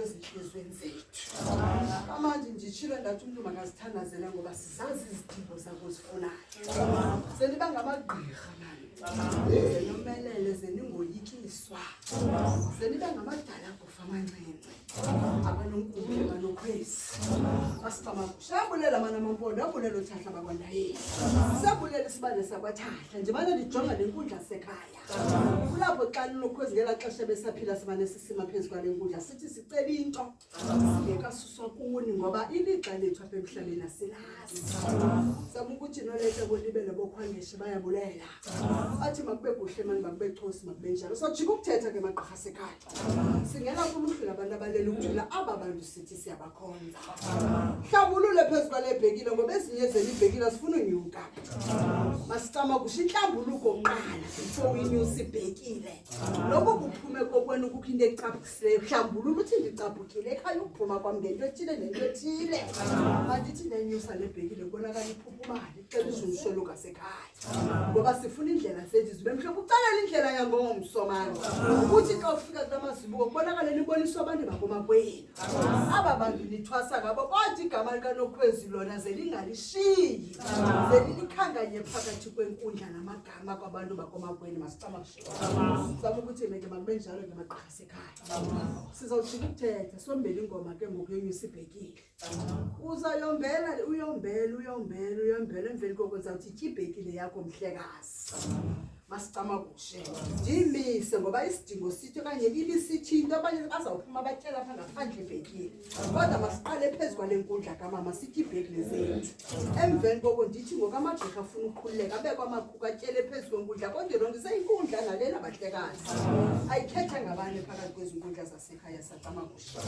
izinto ezihlizweni zethu. Manje nje itshilo ndathi umuntu makazithandazele ngoba sizazi izidingo zakho zifunayo. Seniba ngamagqirha manje. Zenomelele zeningoyikiswa. Seniba ngamadala kufa amancinci. Abanonkundla abanokhwezi. Masicama shabulela mana mampondo abulela uthahla bakwandayo. Sabulela isibane sakwathahla nje manje ndijonga lenkundla sekhaya. Kulapho xa linokhwezi ngela xesha besaphila simane sisima phezulu kwalenkundla sithi sicela into singekasuswa kuni ngoba ilixa lethu apha emhlabeni asilazi. Sabuka ukuthi nolete bolibele bokhwangeshe bayabulela. Athi makube kuhle manje makube chosi makube njalo. Sojika ukuthetha ke maqhaha sekhaya. Singena kuluhlu labantu abalela ukujula aba bantu sithi siyabakhonza. Hlambulule phezulu kwalebhekile ngoba ezinye zelibhekile sifuna unyuka. Masicama kusho inhlambuluko oqala before uyinyusa ibhekile. Lokho kuphume kokwena ukukho into ecaphukisileyo hlambulula uthi ndicaphukile ekhaya ukuphuma kwami ngento ethile nento ethile. Manje ithi lenyusa lebhekile kubonakala iphuphumali ixelisa umsholuka sekhaya. Ngoba sifuna indlela zethu zibe mhlophe ucalela indlela yangomso manje. Ukuthi xa ufika kulamazibuko kubonakala niboniswa abantu bakomakwenu. Aba bantu nithwasa ngabo kodwa igama likanokhwezi lona zelingalishiyi. Zelilikhanganye phakathi kwenkundla namagama kwabantu bakomakwenu masicama kushiwa. Sabe ukuthi meke makube njalo ke maqhaha sekhaya. Sizawujika ukuthetha sombele ingoma ke ngokuyenyusa ibhekile. Uyombela emveni koko uzawuthi ityibhekile yakho mhlekazi. Masicama kushe ndimise ngoba isidingo sithi okanye libisithi into abanye bazawuphuma batyela apha ngaphandle ibhekile kodwa masiqale phezulu kwalenkundla kamama sithi ibhekile zethu emveni koko ndithi ngokamagqirha afuna ukukhululeka abekho amakhuku atyele phezulu kwenkundla kodwa lonke seyinkundla nalena bahlekazi ayikhetha ngabanye phakathi kwezinkundla zasekhaya sacama kushe.